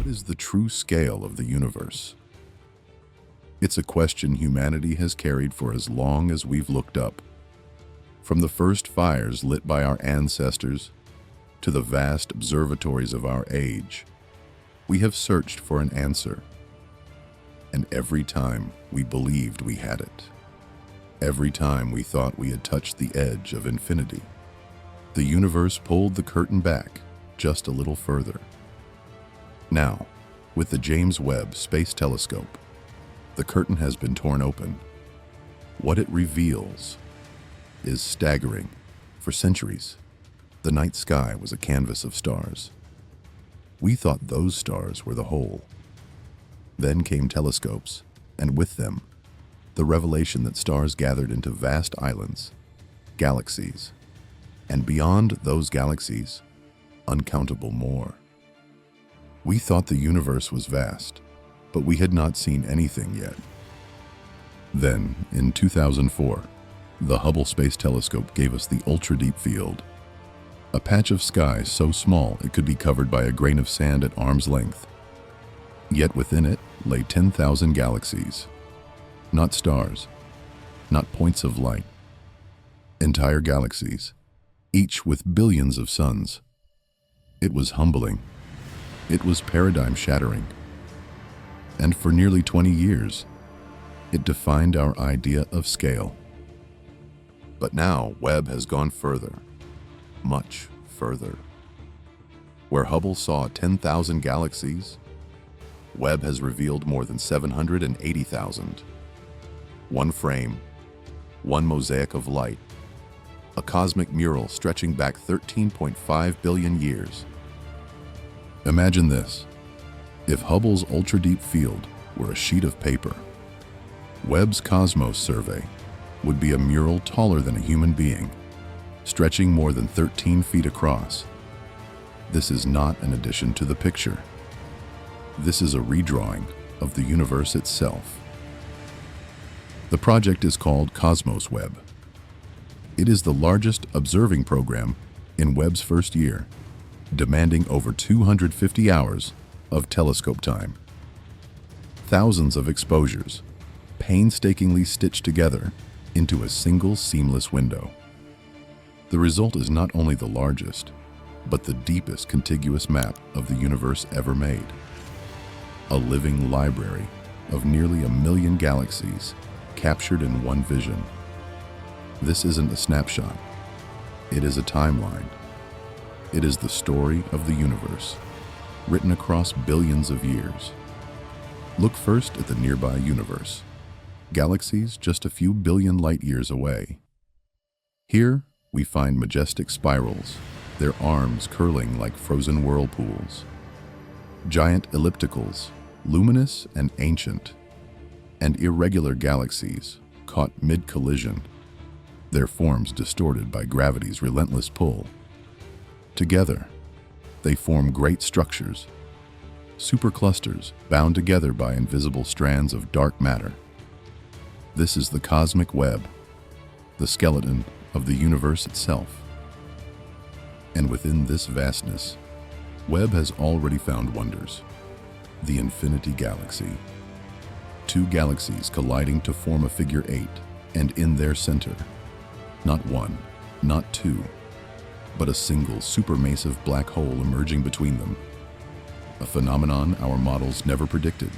is the true scale of the universe? It's a question humanity has carried for as long as we've looked up. From the first fires lit by our ancestors to the vast observatories of our age, we have searched for an answer. And every time we believed we had it, every time we thought we had touched the edge of infinity, the universe pulled the curtain back just a little further. Now, with the James Webb Space Telescope, the curtain has been torn open. What it reveals is staggering. For centuries, the night sky was a canvas of stars. We thought those stars were the whole. Then came telescopes, and with them, the revelation that stars gathered into vast islands, galaxies, and beyond those galaxies, uncountable more. We thought the universe was vast, but we had not seen anything yet. Then, in 2004, the Hubble Space Telescope gave us the ultra-deep field, a patch of sky so small it could be covered by a grain of sand at arm's length. Yet within it lay 10,000 galaxies, not stars, not points of light, entire galaxies, each with billions of suns. It was humbling. It was paradigm-shattering. And for nearly 20 years, it defined our idea of scale. But now Webb has gone further, much further. Where Hubble saw 10,000 galaxies, Webb has revealed more than 780,000. One frame, one mosaic of light, a cosmic mural stretching back 13.5 billion years. Imagine this. If Hubble's ultra-deep field were a sheet of paper, Webb's Cosmos survey would be a mural taller than a human being, stretching more than 13 feet across. This is not an addition to the picture. This is a redrawing of the universe itself. The project is called Cosmos Webb. It is the largest observing program in Webb's first year, demanding over 250 hours of telescope time. Thousands of exposures, painstakingly stitched together into a single seamless window. The result is not only the largest, but the deepest contiguous map of the universe ever made. A living library of nearly 1 million galaxies captured in one vision. This isn't a snapshot. It is a timeline. It is the story of the universe, written across billions of years. Look first at the nearby universe, galaxies just a few billion light years away. Here, we find majestic spirals, their arms curling like frozen whirlpools. Giant ellipticals, luminous and ancient, and irregular galaxies caught mid-collision, their forms distorted by gravity's relentless pull. Together, they form great structures, superclusters bound together by invisible strands of dark matter. This is the cosmic web, the skeleton of the universe itself. And within this vastness, Webb has already found wonders. The Infinity Galaxy. 2 galaxies colliding to form a figure 8, and in their center, not one, not two, but a single supermassive black hole emerging between them. A phenomenon our models never predicted.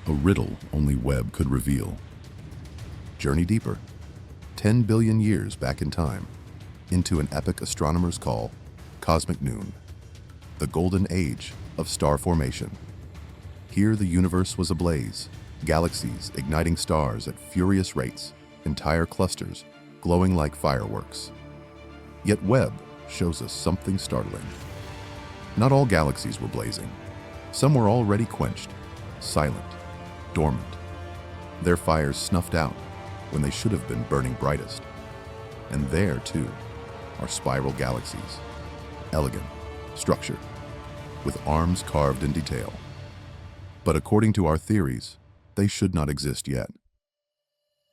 A riddle only Webb could reveal. Journey deeper, 10 billion years back in time, into an epic astronomers call cosmic noon, the golden age of star formation. Here the universe was ablaze, galaxies igniting stars at furious rates, entire clusters glowing like fireworks. Yet Webb shows us something startling. Not all galaxies were blazing. Some were already quenched, silent, dormant. Their fires snuffed out when they should have been burning brightest. And there, too, are spiral galaxies, elegant, structured, with arms carved in detail. But according to our theories, they should not exist yet.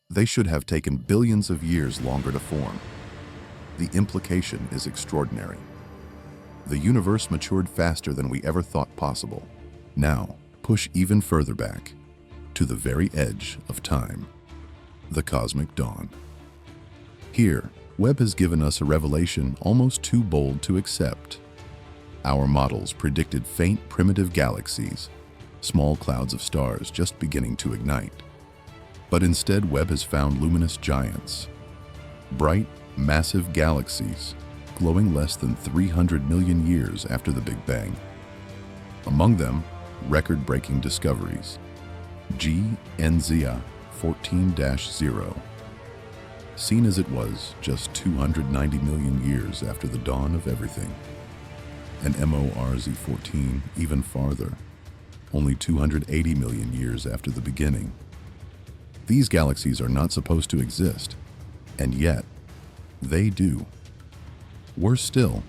They should have taken billions of years longer to form. The implication is extraordinary. The universe matured faster than we ever thought possible. Now, push even further back, to the very edge of time, the cosmic dawn. Here, Webb has given us a revelation almost too bold to accept. Our models predicted faint, primitive galaxies, small clouds of stars just beginning to ignite. But instead, Webb has found luminous giants, bright, massive galaxies glowing less than 300 million years after the Big Bang. Among them, record-breaking discoveries. GNZA 14-0. Seen as it was just 290 million years after the dawn of everything. And MORZ14 even farther, only 280 million years after the beginning. These galaxies are not supposed to exist, and yet, they do. Worse still,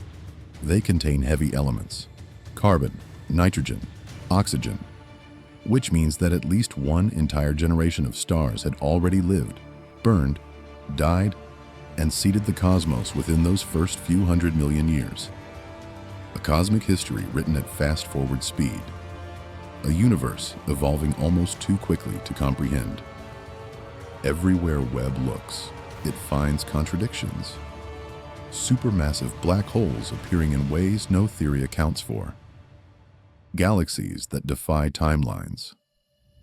they contain heavy elements, carbon, nitrogen, oxygen, which means that at least one entire generation of stars had already lived, burned, died, and seeded the cosmos within those first few 100 million years. A cosmic history written at fast-forward speed. A universe evolving almost too quickly to comprehend. Everywhere Webb looks, it finds contradictions. Supermassive black holes appearing in ways no theory accounts for. Galaxies that defy timelines.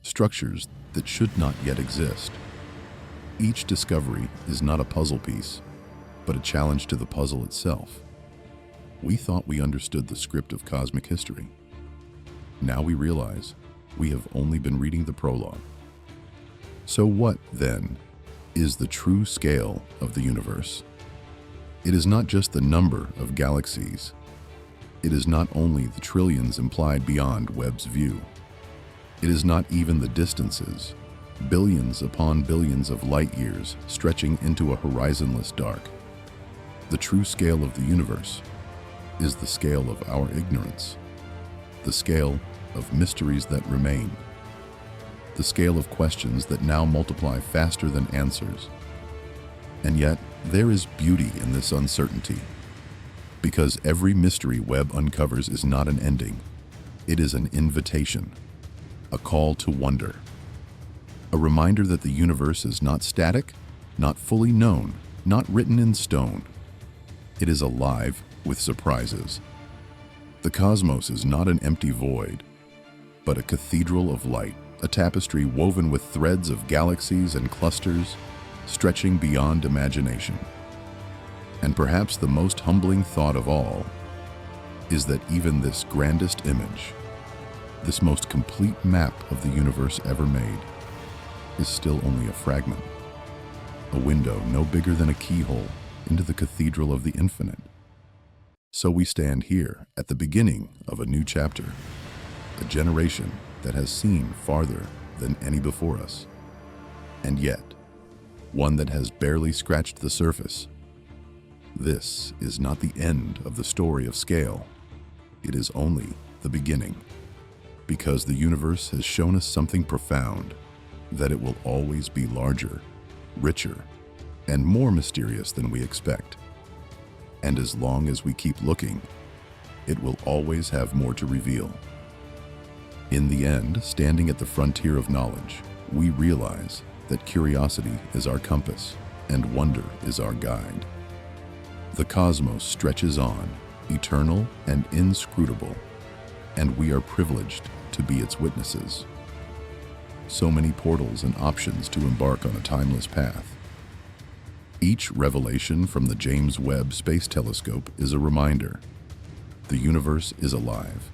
Structures that should not yet exist. Each discovery is not a puzzle piece, but a challenge to the puzzle itself. We thought we understood the script of cosmic history. Now we realize we have only been reading the prologue. So what, then, is the true scale of the universe? It is not just the number of galaxies. It is not only the trillions implied beyond Webb's view. It is not even the distances, billions upon billions of light years stretching into a horizonless dark. The true scale of the universe is the scale of our ignorance, the scale of mysteries that remain, the scale of questions that now multiply faster than answers. And yet, there is beauty in this uncertainty, because every mystery Webb uncovers is not an ending. It is an invitation, a call to wonder, a reminder that the universe is not static, not fully known, not written in stone. It is alive with surprises. The cosmos is not an empty void, but a cathedral of light, a tapestry woven with threads of galaxies and clusters stretching beyond imagination. And perhaps the most humbling thought of all is that even this grandest image, this most complete map of the universe ever made, is still only a fragment, a window no bigger than a keyhole into the cathedral of the infinite. So we stand here at the beginning of a new chapter, a generation that has seen farther than any before us, and yet one that has barely scratched the surface. This is not the end of the story of scale. It is only the beginning, because the universe has shown us something profound, that it will always be larger, richer, and more mysterious than we expect. And as long as we keep looking, it will always have more to reveal. In the end, standing at the frontier of knowledge, we realize that curiosity is our compass and wonder is our guide. The cosmos stretches on, eternal and inscrutable, and we are privileged to be its witnesses. So many portals and options to embark on a timeless path. Each revelation from the James Webb Space Telescope is a reminder. The universe is alive,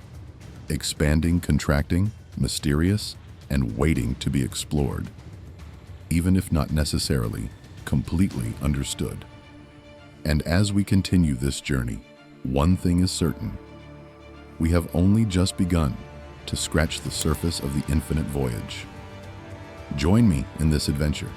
expanding, contracting, mysterious, and waiting to be explored, even if not necessarily completely understood. And as we continue this journey, one thing is certain. We have only just begun to scratch the surface of the infinite voyage. Join me in this adventure.